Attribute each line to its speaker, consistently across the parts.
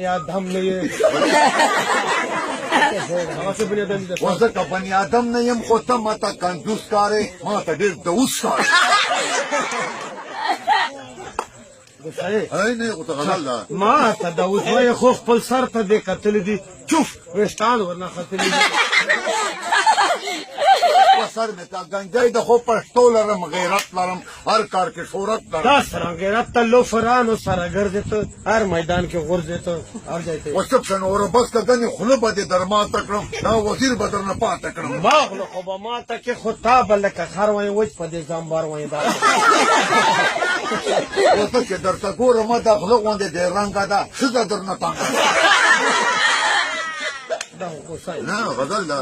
Speaker 1: आदम ने ये
Speaker 2: وزه که بني آدم نه یم خو ته ماته کنجوس ښکارې ماته ډېر دعوس ښکارې نه خو ته غزل ده
Speaker 1: ما ته د اوسوی خو خپل سر ته دې کتلي دي چوف ویښتان ورنه ختلي دي
Speaker 2: په سر مې کا ګنجی د خو پښتو لرم غیرت لرم هر کار کې شهرت لرم
Speaker 1: دا سره غیرت ته لوفرانو سره ګرځې ته هر میدان کې غورځې ته هر ځای ته
Speaker 2: وسب شنوره بس که ګنې خوله به دې در ماته کړم دا وزیر به درنه پاته کړم
Speaker 1: ما خوله خو به ماته کې خو تا به لکه خر وایې وچ په دې زامبار وایې دا
Speaker 2: وسه چې درته ګورم دا خوله غوندې دې رنګه ده ښځه درنه تانګه نه غزل ده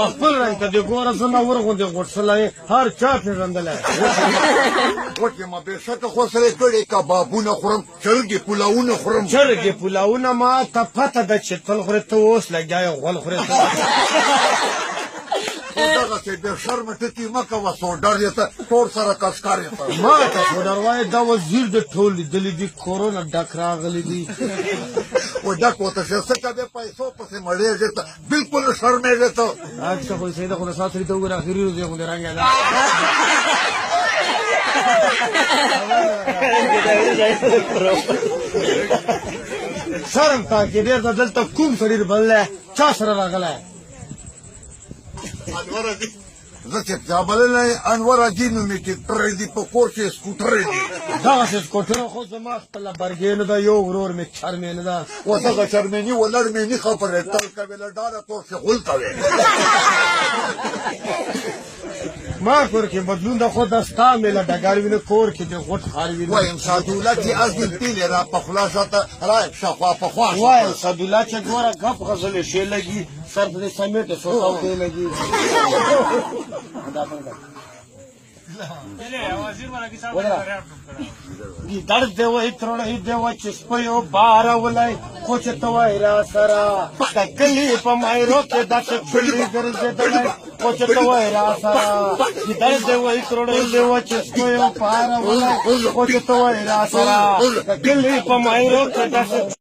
Speaker 1: خپل رنګ ته دې ګوره زه نه ورغوندې غوټسلی هر چا پېژندلی
Speaker 2: وچې ما بېشکه خو سره کړې کبابونه خورم چرګې پلاونه خورم
Speaker 1: چرګې پلاونه ما ته پته ده چې تل خورې ته اوس لګیا یې غول خورې ته
Speaker 2: دغسې بې شرمه ټکي مه کوه سوډر یې ته تور سره کسکار یې ته
Speaker 1: ما ته سوډر وایې دا وزیر د ټول لیدلي دي کورونه ډک راغلي دي
Speaker 2: و ډک ورته شي څه که دې پیسو پسې مړېږې ته بلکل شرمېږې ته
Speaker 1: اکثر خو سیده خو د سات سړي ته وګوره اخري روزې غوندې رنګه ده شرم تا کې ډېر ده دلته کوم سړي بللی چا سره راغلی
Speaker 2: زه چې چا بللی انور حاجي نومې ټکټرې دي په کور کې سکوټرې دي
Speaker 1: دغسې سکوټره خو زما خپله برګې نه ده یو ورور مې چرمې نه ده
Speaker 2: و دغه شرمېني و لړمېني خبرې تل کوې له ډاره تور شغول کوې
Speaker 1: ما کور کې بدلون د خو د ستا مې له ډګر وي نه کور کې د غوټ خار وي
Speaker 2: وایم سعدالله چې از دې تیلې را په خوله شاته رایم شاخوا په خوا
Speaker 1: وایم سعدالله چې ګوره غپ غزلې ښې لګي سر ته دې سمیټې سوتاوتې لګي درد دی وای ترړی دی وای چې سپیو بارولای خو چې ته وای را سره د کلي په مایرو کې داسې پلي ګرځېدلی خو چې ته وای را سره درد دی وای ترړی دی وای چې سپیو بارولای خو چې ته وای را سره د کلي په مایرو کې داسې